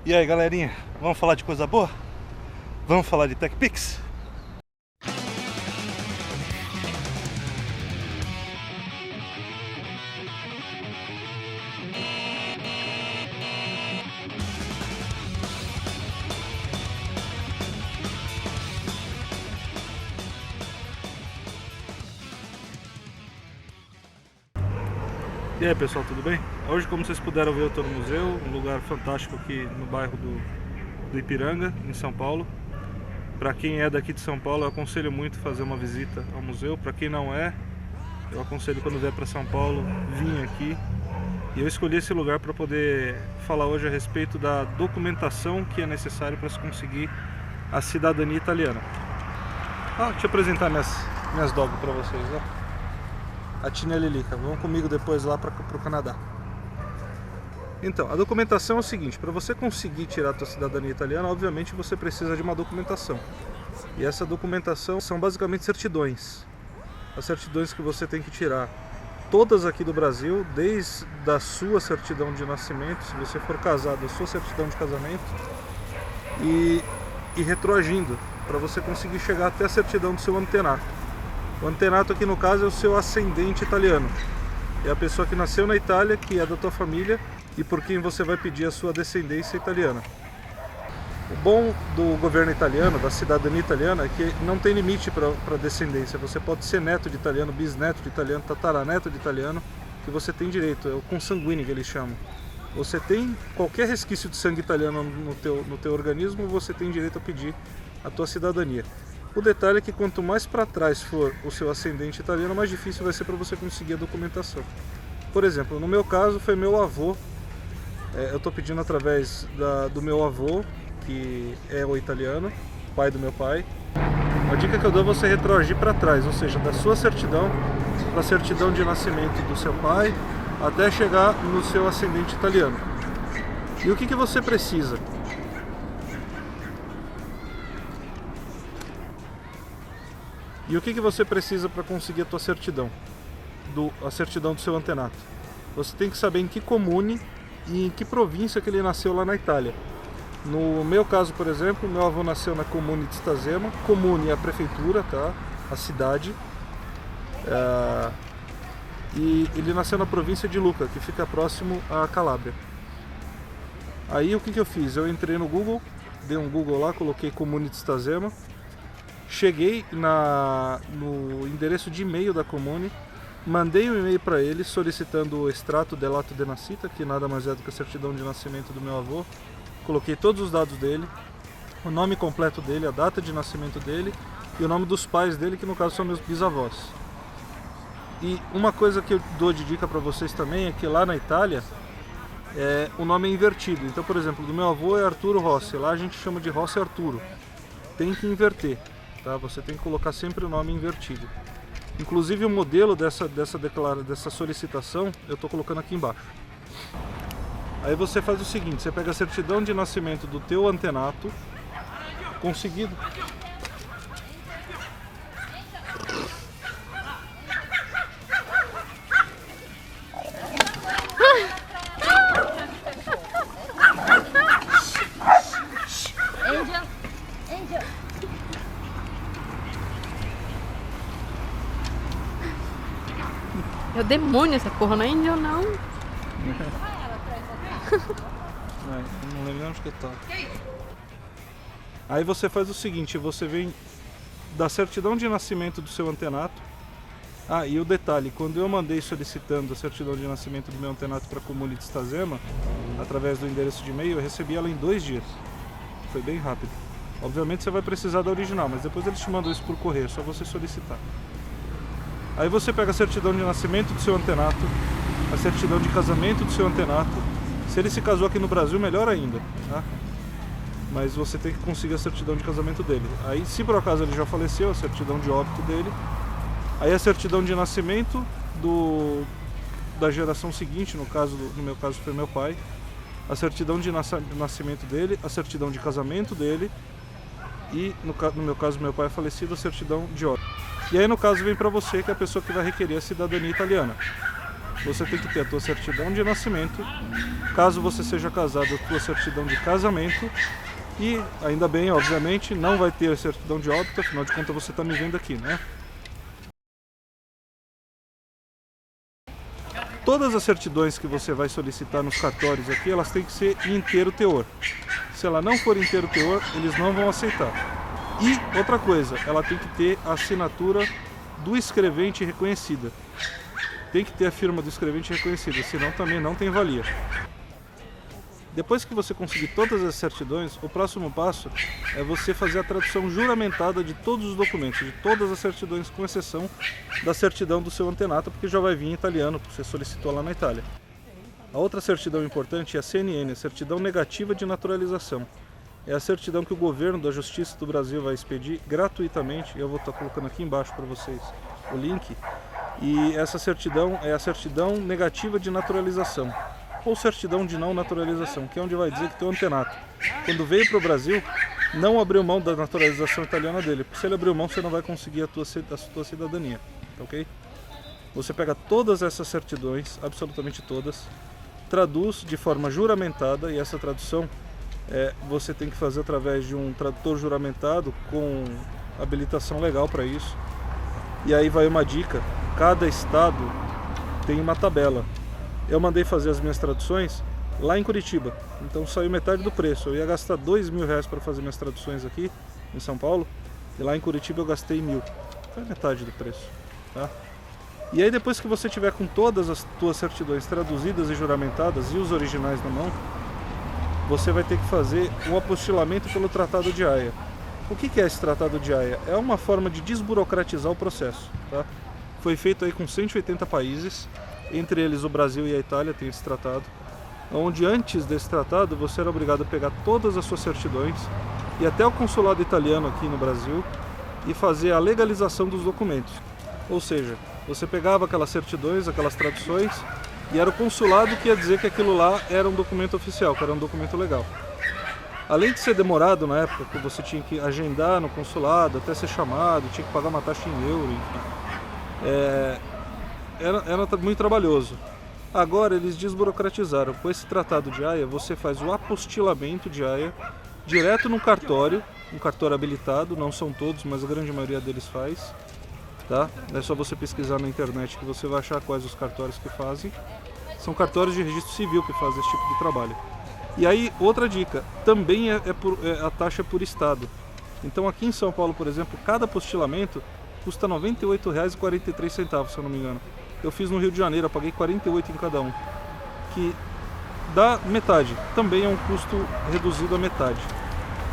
E aí, galerinha, vamos falar de coisa boa? Vamos falar de TechPix? E aí pessoal, tudo bem? Hoje, como vocês puderam ver, eu estou no museu, um lugar fantástico aqui no bairro do Ipiranga, em São Paulo. Para quem é daqui de São Paulo, eu aconselho muito fazer uma visita ao museu. Para quem não é, eu aconselho quando vier para São Paulo, vir aqui. E eu escolhi esse lugar para poder falar hoje a respeito da documentação que é necessária para se conseguir a cidadania italiana. Deixa eu apresentar minhas dogs para vocês, ó. A Tina e a Lilica, vão comigo depois lá para o Canadá. Então, a documentação é o seguinte: para você conseguir tirar a sua cidadania italiana, obviamente você precisa de uma documentação. E essa documentação são basicamente certidões. As certidões que você tem que tirar, todas aqui do Brasil, desde a sua certidão de nascimento, se você for casado, a sua certidão de casamento, e retroagindo, para você conseguir chegar até a certidão do seu antenato. O antenato aqui no caso é o seu ascendente italiano. É a pessoa que nasceu na Itália, que é da tua família e por quem você vai pedir a sua descendência italiana. O bom do governo italiano, da cidadania italiana, é que não tem limite para descendência. Você pode ser neto de italiano, bisneto de italiano, tataraneto de italiano, que você tem direito, é o consanguíneo que eles chamam. Você tem qualquer resquício de sangue italiano no teu organismo, você tem direito a pedir a tua cidadania. O detalhe é que quanto mais para trás for o seu ascendente italiano, mais difícil vai ser para você conseguir a documentação. Por exemplo, no meu caso foi meu avô. Eu estou pedindo através do meu avô, que é o italiano, pai do meu pai. A dica que eu dou é você retroagir para trás, ou seja, da sua certidão para a certidão de nascimento do seu pai, até chegar no seu ascendente italiano. E o que você precisa? E o que você precisa para conseguir a tua certidão? A certidão do seu antenato. Você tem que saber em que comune e em que província que ele nasceu lá na Itália. No meu caso, por exemplo, meu avô nasceu na comune de Stazema. Comune é a prefeitura, tá? A cidade. E ele nasceu na província de Lucca, que fica próximo à Calábria. Aí o que eu fiz? Eu entrei no Google, dei um Google lá, coloquei comune de Stazema. Cheguei no endereço de e-mail da comune, mandei um e-mail para ele solicitando o extrato dell'atto di nascita, que nada mais é do que a certidão de nascimento do meu avô. Coloquei todos os dados dele, o nome completo dele, a data de nascimento dele e o nome dos pais dele, que no caso são meus bisavós. E uma coisa que eu dou de dica para vocês também é que lá na Itália o nome é invertido. Então, por exemplo, do meu avô é Arturo Rossi, lá a gente chama de Rossi Arturo. Tem que inverter. Tá? Você tem que colocar sempre o nome invertido. Inclusive o modelo dessa solicitação eu estou colocando aqui embaixo. Aí você faz o seguinte: você pega a certidão de nascimento do teu antenato conseguido. É o demônio essa porra, não é índio não. Não lembro onde que tá. Aí você faz o seguinte: você vem da certidão de nascimento do seu antenato. E o detalhe, quando eu mandei solicitando a certidão de nascimento do meu antenato para a comune de Stazema, através do endereço de e-mail, eu recebi ela em 2 dias. Foi bem rápido. Obviamente você vai precisar da original, mas depois eles te mandam isso por correio, é só você solicitar. Aí você pega a certidão de nascimento do seu antenato, a certidão de casamento do seu antenato. Se ele se casou aqui no Brasil, melhor ainda, tá? Mas você tem que conseguir a certidão de casamento dele. Aí, se por acaso ele já faleceu, a certidão de óbito dele. Aí a certidão de nascimento da geração seguinte, no meu caso foi meu pai. A certidão de nascimento dele, a certidão de casamento dele. E no meu caso, meu pai é falecido, a certidão de óbito. E aí no caso vem para você, que é a pessoa que vai requerer a cidadania italiana. você tem que ter a tua certidão de nascimento, caso você seja casado, a tua certidão de casamento e, ainda bem, obviamente, não vai ter a certidão de óbito, afinal de contas você está me vendo aqui, né? Todas as certidões que você vai solicitar nos cartórios aqui, elas têm que ser inteiro teor. Se ela não for inteiro teor, eles não vão aceitar. E outra coisa, ela tem que ter a assinatura do escrevente reconhecida. Tem que ter a firma do escrevente reconhecida, senão também não tem valia. Depois que você conseguir todas as certidões, o próximo passo é você fazer a tradução juramentada de todos os documentos, de todas as certidões, com exceção da certidão do seu antenato, porque já vai vir em italiano, porque você solicitou lá na Itália. A outra certidão importante é a CNN, a Certidão Negativa de Naturalização. É a certidão que o governo da Justiça do Brasil vai expedir gratuitamente. Eu vou estar colocando aqui embaixo para vocês o link. E essa certidão é a Certidão Negativa de Naturalização, ou certidão de não naturalização, que é onde vai dizer que teu antenato, quando veio para o Brasil, não abriu mão da naturalização italiana dele, porque se ele abriu mão, você não vai conseguir a tua cidadania, ok? Você pega todas essas certidões, absolutamente todas, traduz de forma juramentada, e essa tradução você tem que fazer através de um tradutor juramentado com habilitação legal para isso. E aí vai uma dica, cada estado tem uma tabela. Eu mandei fazer as minhas traduções lá em Curitiba, então saiu metade do preço. Eu ia gastar R$2.000 para fazer minhas traduções aqui em São Paulo, e lá em Curitiba eu gastei 1.000. Foi metade do preço, tá? E aí depois que você tiver com todas as tuas certidões traduzidas e juramentadas e os originais na mão, você vai ter que fazer um apostilamento pelo Tratado de Haia. O que é esse Tratado de Haia? É uma forma de desburocratizar o processo, tá? Foi feito aí com 180 países, entre eles o Brasil e a Itália tem esse tratado, onde antes desse tratado você era obrigado a pegar todas as suas certidões e até o consulado italiano aqui no Brasil e fazer a legalização dos documentos. Ou seja, você pegava aquelas certidões, aquelas traduções, e era o consulado que ia dizer que aquilo lá era um documento oficial, que era um documento legal. Além de ser demorado na época, que você tinha que agendar no consulado, até ser chamado, tinha que pagar uma taxa em euro, enfim. Era muito trabalhoso. Agora eles desburocratizaram. Com esse Tratado de Haia, você faz o apostilamento de Haia direto no cartório, um cartório habilitado, não são todos, mas a grande maioria deles faz. Tá? É só você pesquisar na internet que você vai achar quais os cartórios que fazem. São cartórios de registro civil que fazem esse tipo de trabalho. E aí, outra dica, também a taxa é por estado. Então aqui em São Paulo, por exemplo, cada apostilamento custa R$ 98,43, se eu não me engano. Eu fiz no Rio de Janeiro, eu paguei 48 em cada um, que dá metade, também é um custo reduzido a metade,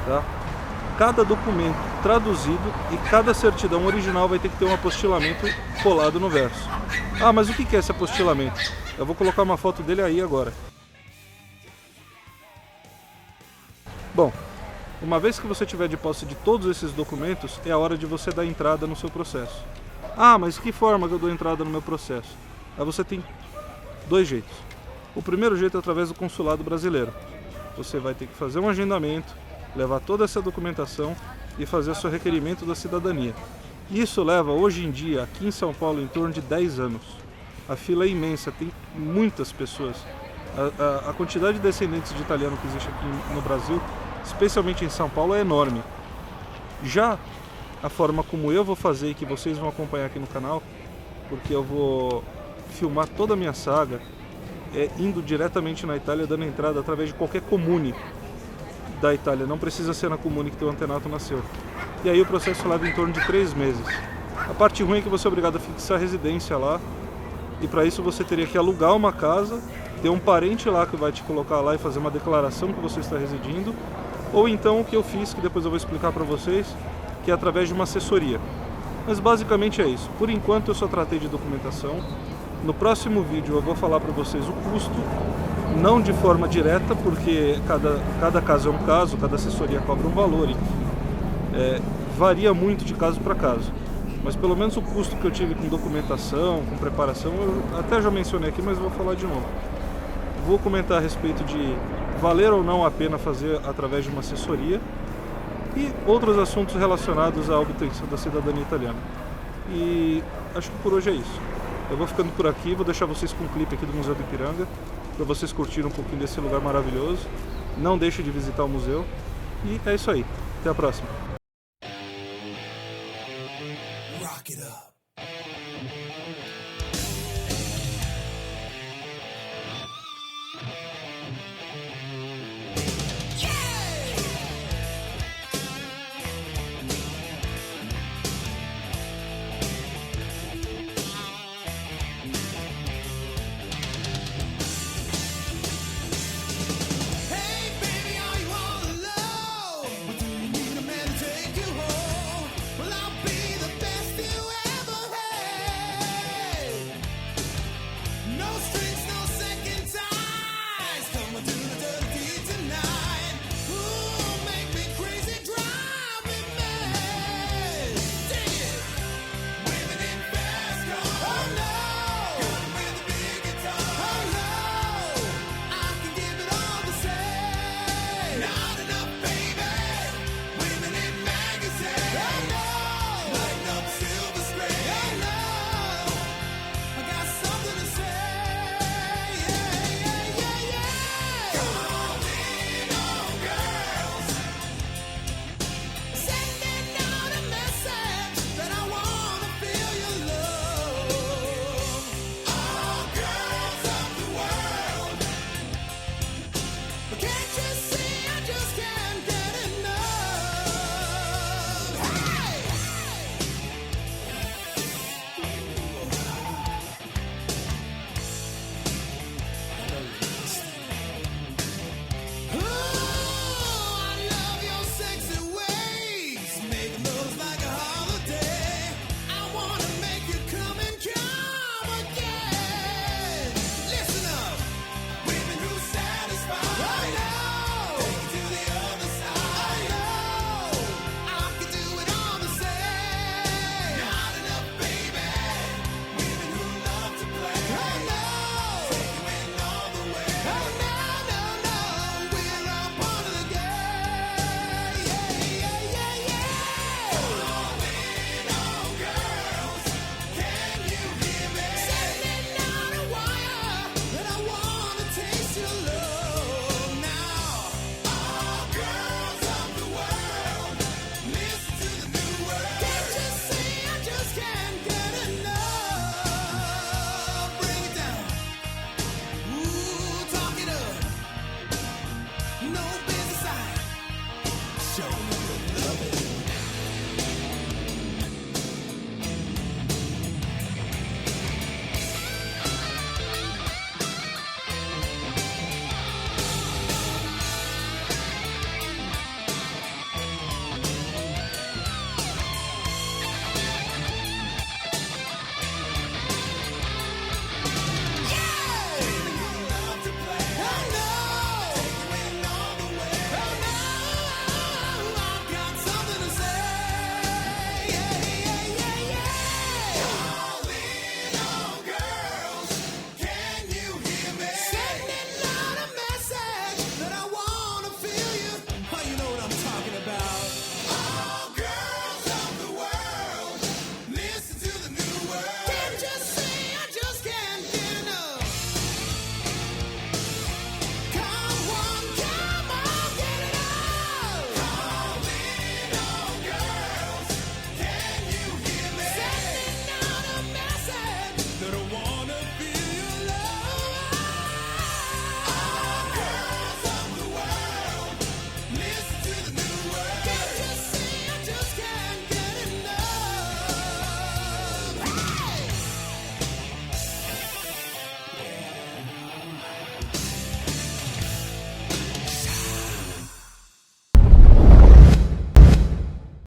tá? Cada documento traduzido e cada certidão original vai ter que ter um apostilamento colado no verso. Ah, mas o que é esse apostilamento? Eu vou colocar uma foto dele aí agora. Bom, uma vez que você tiver de posse de todos esses documentos, é a hora de você dar entrada no seu processo. Ah, mas que forma que eu dou entrada no meu processo? Aí você tem dois jeitos. O primeiro jeito é através do consulado brasileiro. Você vai ter que fazer um agendamento, levar toda essa documentação e fazer o seu requerimento da cidadania. Isso leva, hoje em dia, aqui em São Paulo, em torno de 10 anos. A fila é imensa, tem muitas pessoas. A quantidade de descendentes de italiano que existe aqui no Brasil, especialmente em São Paulo, é enorme. Já a forma como eu vou fazer e que vocês vão acompanhar aqui no canal, porque eu vou filmar toda a minha saga, indo diretamente na Itália, dando entrada através de qualquer comune da Itália, não precisa ser na comune que teu antenato nasceu. E aí o processo leva em torno de 3 meses. A parte ruim é que você é obrigado a fixar residência lá, e para isso você teria que alugar uma casa, ter um parente lá que vai te colocar lá e fazer uma declaração que você está residindo, ou então o que eu fiz, que depois eu vou explicar para vocês, que é através de uma assessoria. Mas basicamente é isso. Por enquanto eu só tratei de documentação. No próximo vídeo eu vou falar para vocês o custo, não de forma direta, porque cada caso é um caso, cada assessoria cobra um valor, enfim. Varia muito de caso para caso. Mas pelo menos o custo que eu tive com documentação, com preparação, eu até já mencionei aqui, mas vou falar de novo. Vou comentar a respeito de valer ou não a pena fazer através de uma assessoria e outros assuntos relacionados à obtenção da cidadania italiana. E acho que por hoje é isso. Eu vou ficando por aqui, vou deixar vocês com um clipe aqui do Museu do Ipiranga, para vocês curtirem um pouquinho desse lugar maravilhoso. Não deixe de visitar o museu. E é isso aí. Até a próxima.